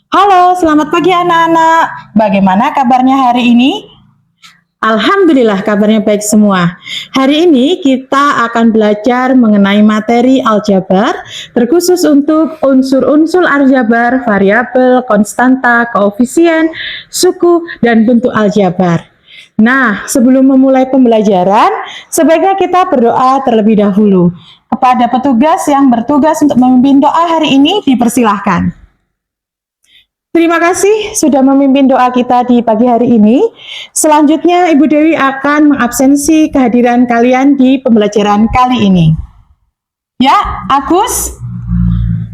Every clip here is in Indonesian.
Halo, selamat pagi anak-anak. Bagaimana kabarnya hari ini? Alhamdulillah kabarnya baik semua. Hari ini kita akan belajar mengenai materi aljabar, terkhusus untuk unsur-unsur aljabar, variabel, konstanta, koefisien, suku, dan bentuk aljabar. Nah, sebelum memulai pembelajaran, sebaiknya kita berdoa terlebih dahulu. Kepada petugas yang bertugas untuk memimpin doa hari ini, dipersilahkan. Terima kasih sudah memimpin doa kita di pagi hari ini. Selanjutnya Ibu Dewi akan mengabsensi kehadiran kalian di pembelajaran kali ini. Ya, Agus?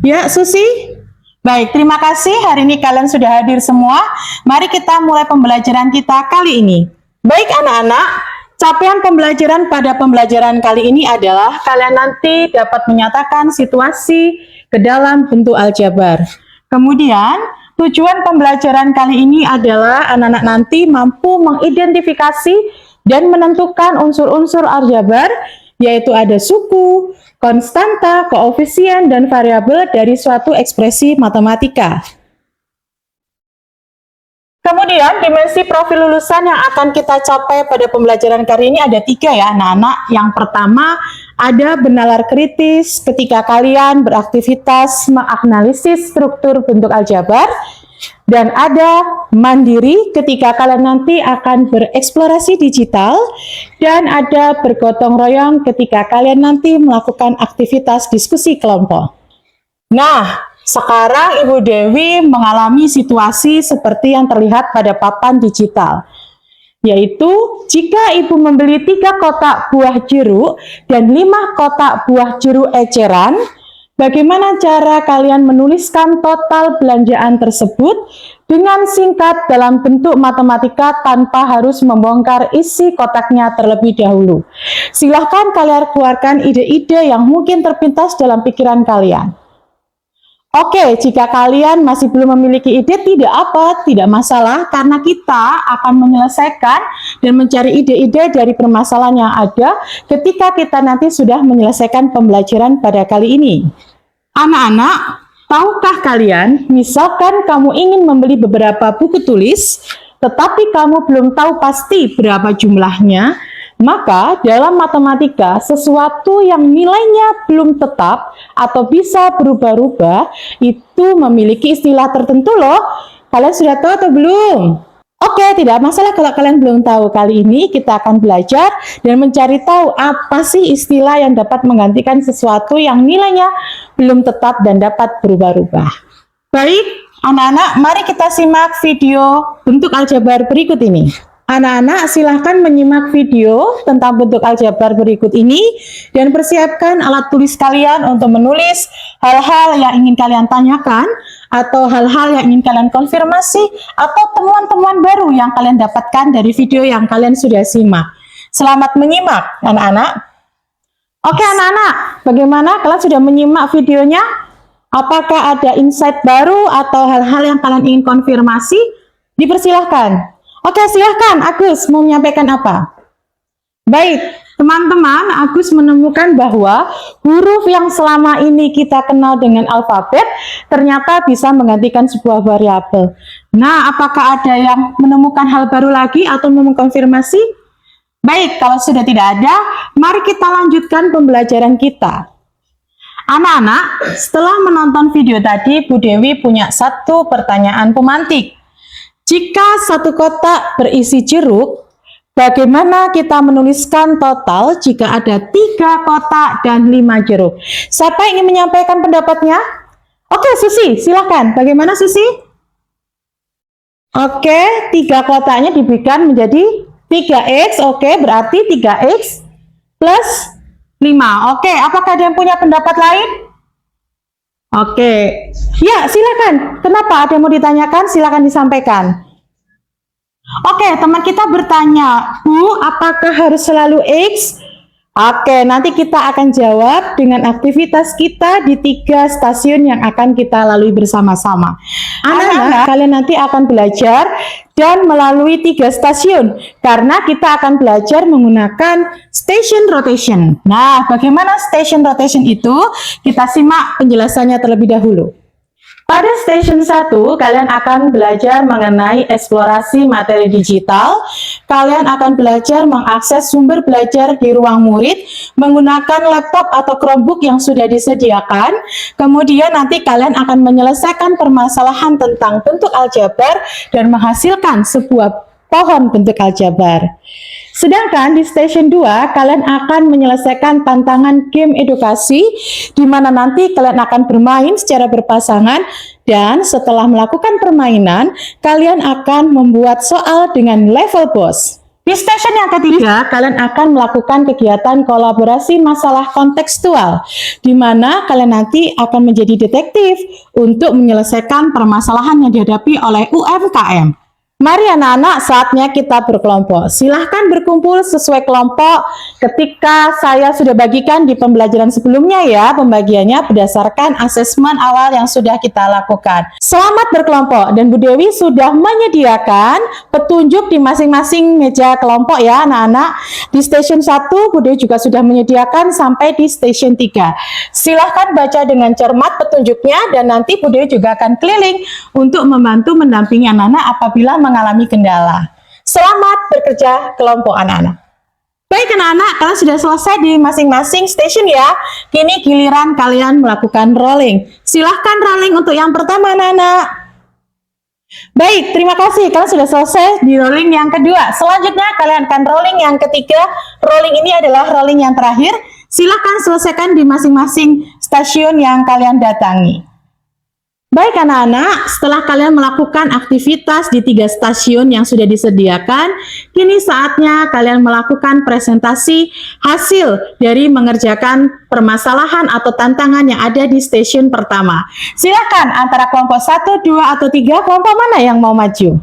Ya, Susi? Baik, terima kasih hari ini kalian sudah hadir semua. Mari kita mulai pembelajaran kita kali ini. Baik anak-anak, capaian pembelajaran pada pembelajaran kali ini adalah kalian nanti dapat menyatakan situasi ke dalam bentuk aljabar. Kemudian, tujuan pembelajaran kali ini adalah anak-anak nanti mampu mengidentifikasi dan menentukan unsur-unsur aljabar, yaitu ada suku, konstanta, koefisien, dan variabel dari suatu ekspresi matematika. Kemudian dimensi profil lulusan yang akan kita capai pada pembelajaran kali ini ada 3 ya anak-anak. Yang pertama ada benalar kritis ketika kalian beraktivitas menganalisis struktur bentuk aljabar. Dan ada mandiri ketika kalian nanti akan bereksplorasi digital. Dan ada bergotong royong ketika kalian nanti melakukan aktivitas diskusi kelompok. Nah, sekarang Ibu Dewi mengalami situasi seperti yang terlihat pada papan digital, yaitu jika Ibu membeli 3 kotak buah jeruk dan 5 kotak buah jeruk eceran, bagaimana cara kalian menuliskan total belanjaan tersebut dengan singkat dalam bentuk matematika tanpa harus membongkar isi kotaknya terlebih dahulu. Silahkan kalian keluarkan ide-ide yang mungkin terpintas dalam pikiran kalian. Oke, jika kalian masih belum memiliki ide, tidak masalah, karena kita akan menyelesaikan dan mencari ide-ide dari permasalahan yang ada ketika kita nanti sudah menyelesaikan pembelajaran pada kali ini. Anak-anak, tahukah kalian, misalkan kamu ingin membeli beberapa buku tulis, tetapi kamu belum tahu pasti berapa jumlahnya, maka dalam matematika sesuatu yang nilainya belum tetap atau bisa berubah-ubah itu memiliki istilah tertentu loh. Kalian sudah tahu atau belum? Oke, tidak masalah kalau kalian belum tahu. Kali ini kita akan belajar dan mencari tahu apa sih istilah yang dapat menggantikan sesuatu yang nilainya belum tetap dan dapat berubah-ubah. Baik, anak-anak, mari kita simak video bentuk aljabar berikut ini. Anak-anak silahkan menyimak video tentang bentuk aljabar berikut ini dan persiapkan alat tulis kalian untuk menulis hal-hal yang ingin kalian tanyakan atau hal-hal yang ingin kalian konfirmasi atau temuan-temuan baru yang kalian dapatkan dari video yang kalian sudah simak. Selamat menyimak anak-anak. Oke anak-anak, bagaimana kalian sudah menyimak videonya? Apakah ada insight baru atau hal-hal yang kalian ingin konfirmasi? Dipersilahkan. Oke, silahkan Agus mau menyampaikan apa? Baik, teman-teman, Agus menemukan bahwa huruf yang selama ini kita kenal dengan alfabet ternyata bisa menggantikan sebuah variabel. Nah, apakah ada yang menemukan hal baru lagi atau mau mengkonfirmasi? Baik, kalau sudah tidak ada, mari kita lanjutkan pembelajaran kita. Anak-anak, setelah menonton video tadi, Bu Dewi punya satu pertanyaan pemantik. Jika satu kotak berisi jeruk, bagaimana kita menuliskan total jika ada 3 kotak dan 5 jeruk? Siapa ingin menyampaikan pendapatnya? Oke, Susi, silakan. Bagaimana, Susi? Oke, 3 kotaknya diberikan menjadi 3x. Oke, berarti 3x plus 5. Oke, apakah ada yang punya pendapat lain? Oke, ya silakan. Kenapa? Ada yang mau ditanyakan? Silakan disampaikan. Oke, teman kita bertanya, Bu, apakah harus selalu X? Oke, nanti kita akan jawab dengan aktivitas kita di 3 stasiun yang akan kita lalui bersama-sama. Anak-anak, kalian nanti akan belajar dan melalui 3 stasiun, karena kita akan belajar menggunakan station rotation. Nah, bagaimana station rotation itu? Kita simak penjelasannya terlebih dahulu. Pada station 1, kalian akan belajar mengenai eksplorasi materi digital. Kalian akan belajar mengakses sumber belajar di ruang murid menggunakan laptop atau Chromebook yang sudah disediakan. Kemudian nanti kalian akan menyelesaikan permasalahan tentang bentuk aljabar dan menghasilkan sebuah pohon bentuk aljabar. Sedangkan di station 2, kalian akan menyelesaikan tantangan game edukasi, di mana nanti kalian akan bermain secara berpasangan, dan setelah melakukan permainan, kalian akan membuat soal dengan level boss. Di station yang ketiga, kalian akan melakukan kegiatan kolaborasi masalah kontekstual, di mana kalian nanti akan menjadi detektif untuk menyelesaikan permasalahan yang dihadapi oleh UMKM. Mari anak-anak, saatnya kita berkelompok. Silahkan berkumpul sesuai kelompok ketika saya sudah bagikan di pembelajaran sebelumnya ya, pembagiannya berdasarkan asesmen awal yang sudah kita lakukan. Selamat berkelompok, dan Bu Dewi sudah menyediakan petunjuk di masing-masing meja kelompok ya anak-anak. Di station 1, Bu Dewi juga sudah menyediakan sampai di station 3. Silahkan baca dengan cermat petunjuknya, dan nanti Bu Dewi juga akan keliling untuk membantu mendampingi anak-anak apabila mengalami kendala. Selamat bekerja kelompok anak-anak. Baik anak-anak, kalian sudah selesai di masing-masing station ya. Kini giliran kalian melakukan rolling. Silahkan rolling untuk yang pertama anak-anak. Baik, terima kasih. Kalian sudah selesai di rolling yang kedua. Selanjutnya kalian akan rolling yang ketiga. Rolling ini adalah rolling yang terakhir. Silahkan selesaikan di masing-masing stasiun yang kalian datangi. Baik anak-anak, setelah kalian melakukan aktivitas di 3 stasiun yang sudah disediakan, kini saatnya kalian melakukan presentasi hasil dari mengerjakan permasalahan atau tantangan yang ada di stasiun pertama. Silakan antara kelompok 1, 2, atau 3, kelompok mana yang mau maju?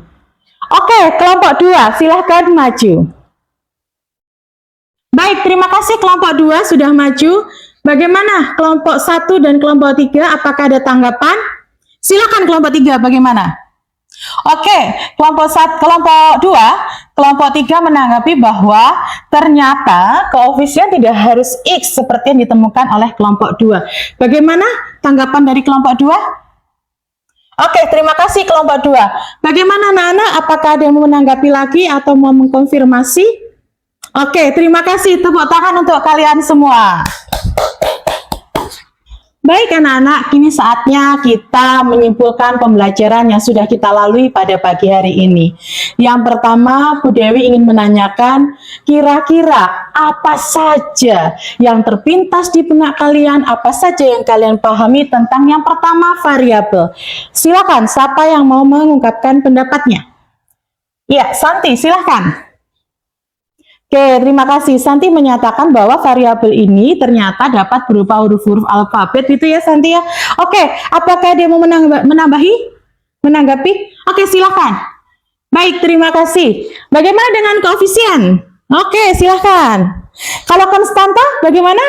Oke, kelompok 2, silahkan maju. Baik, terima kasih kelompok 2 sudah maju. Bagaimana kelompok 1 dan kelompok 3, apakah ada tanggapan? Silakan kelompok 3 bagaimana? Oke, kelompok 2, kelompok 3 menanggapi bahwa ternyata koefisien tidak harus X seperti yang ditemukan oleh kelompok 2. Bagaimana tanggapan dari kelompok 2? Oke, terima kasih kelompok 2. Bagaimana anak-anak? Apakah ada yang mau menanggapi lagi atau mau mengkonfirmasi? Oke, terima kasih. Tepuk tangan untuk kalian semua. Baik anak-anak, kini saatnya kita menyimpulkan pembelajaran yang sudah kita lalui pada pagi hari ini. Yang pertama, Bu Dewi ingin menanyakan, kira-kira apa saja yang terpintas di benak kalian, apa saja yang kalian pahami tentang yang pertama, variabel. Silakan, siapa yang mau mengungkapkan pendapatnya? Ya, Santi, silakan. Oke, terima kasih. Santi menyatakan bahwa variabel ini ternyata dapat berupa huruf-huruf alfabet itu ya Santi ya. Oke, apakah dia mau menanggapi? Oke, silakan. Baik, terima kasih. Bagaimana dengan koefisien? Oke, silakan. Kalau konstanta bagaimana?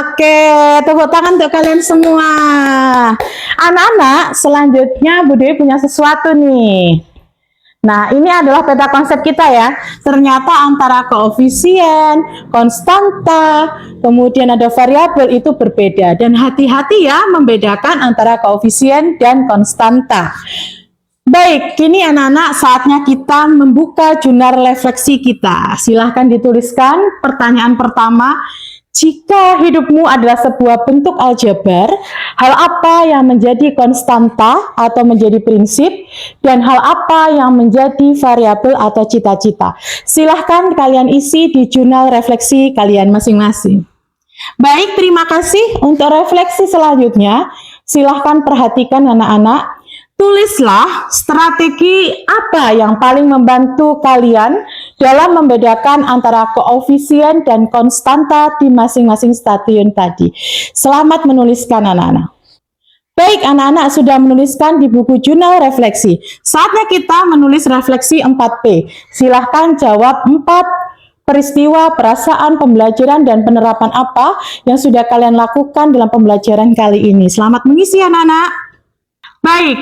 Oke, tepuk tangan untuk kalian semua. Anak-anak, selanjutnya Bu Dewi punya sesuatu nih. Nah, ini adalah peta konsep kita ya. Ternyata antara koefisien, konstanta, kemudian ada variabel itu berbeda. Dan hati-hati ya membedakan antara koefisien dan konstanta. Baik, kini anak-anak saatnya kita membuka jurnal refleksi kita. Silahkan dituliskan pertanyaan pertama. Jika hidupmu adalah sebuah bentuk aljabar, hal apa yang menjadi konstanta atau menjadi prinsip, dan hal apa yang menjadi variabel atau cita-cita? Silahkan kalian isi di jurnal refleksi kalian masing-masing. Baik, terima kasih. Untuk refleksi selanjutnya, silahkan perhatikan anak-anak. Tulislah strategi apa yang paling membantu kalian dalam membedakan antara koefisien dan konstanta di masing-masing stasiun tadi. Selamat menuliskan anak-anak. Baik, anak-anak sudah menuliskan di buku jurnal refleksi. Saatnya kita menulis refleksi 4P. Silahkan jawab 4 peristiwa, perasaan, pembelajaran, dan penerapan apa yang sudah kalian lakukan dalam pembelajaran kali ini. Selamat mengisi anak-anak. Baik.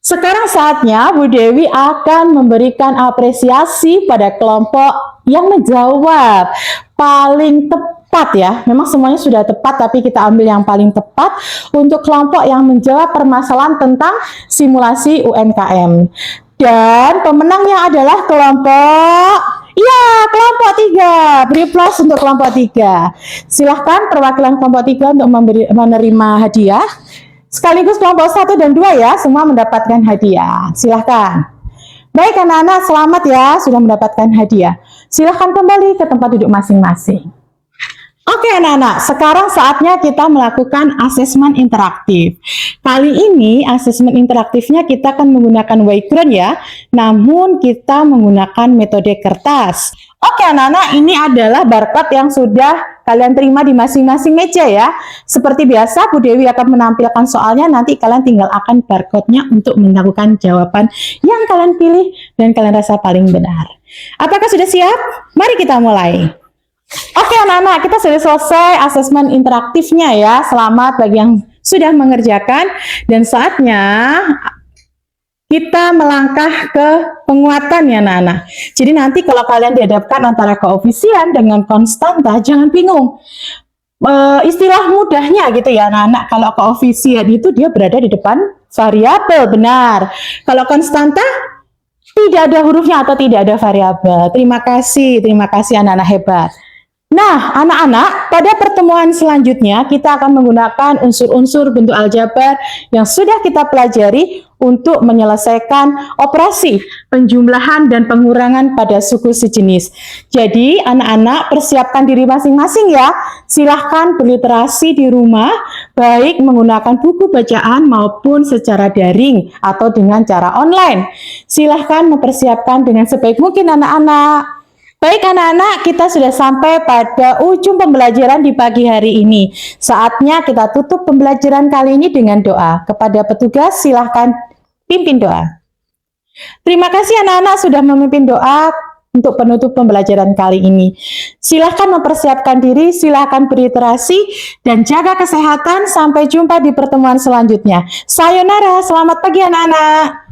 Sekarang saatnya Bu Dewi akan memberikan apresiasi pada kelompok yang menjawab paling tepat tepat ya. Memang semuanya sudah tepat, tapi kita ambil yang paling tepat untuk kelompok yang menjawab permasalahan tentang simulasi UMKM. Dan pemenangnya adalah kelompok kelompok 3. Beri plus untuk kelompok 3. Silahkan perwakilan kelompok 3 untuk menerima hadiah. Sekaligus kelompok 1 dan 2 ya, semua mendapatkan hadiah. Silahkan. Baik anak-anak, selamat ya sudah mendapatkan hadiah. Silahkan kembali ke tempat duduk masing-masing. Oke anak-anak, sekarang saatnya kita melakukan asesmen interaktif. Kali ini asesmen interaktifnya kita akan menggunakan Wayground ya, namun kita menggunakan metode kertas. Oke anak-anak, ini adalah barcode yang sudah kalian terima di masing-masing meja ya. Seperti biasa, Bu Dewi akan menampilkan soalnya, nanti kalian tinggal akan barcode-nya untuk melakukan jawaban yang kalian pilih dan kalian rasa paling benar. Apakah sudah siap? Mari kita mulai. Oke anak-anak, kita sudah selesai asesmen interaktifnya ya. Selamat bagi yang sudah mengerjakan. Dan saatnya kita melangkah ke penguatan ya anak-anak. Jadi nanti kalau kalian dihadapkan antara koefisien dengan konstanta, jangan bingung. Istilah mudahnya gitu ya anak-anak, kalau koefisien itu dia berada di depan variabel, benar. Kalau konstanta tidak ada hurufnya atau tidak ada variabel. Terima kasih anak-anak hebat. Nah, anak-anak, pada pertemuan selanjutnya kita akan menggunakan unsur-unsur bentuk aljabar yang sudah kita pelajari untuk menyelesaikan operasi penjumlahan dan pengurangan pada suku sejenis. Jadi, anak-anak persiapkan diri masing-masing ya. Silahkan berliterasi di rumah, baik menggunakan buku bacaan maupun secara daring atau dengan cara online. Silahkan mempersiapkan dengan sebaik mungkin anak-anak. Baik anak-anak, kita sudah sampai pada ujung pembelajaran di pagi hari ini. Saatnya kita tutup pembelajaran kali ini dengan doa. Kepada petugas silahkan pimpin doa. Terima kasih anak-anak sudah memimpin doa untuk penutup pembelajaran kali ini. Silahkan mempersiapkan diri, silahkan berliterasi, dan jaga kesehatan. Sampai jumpa di pertemuan selanjutnya. Sayonara, selamat pagi anak-anak.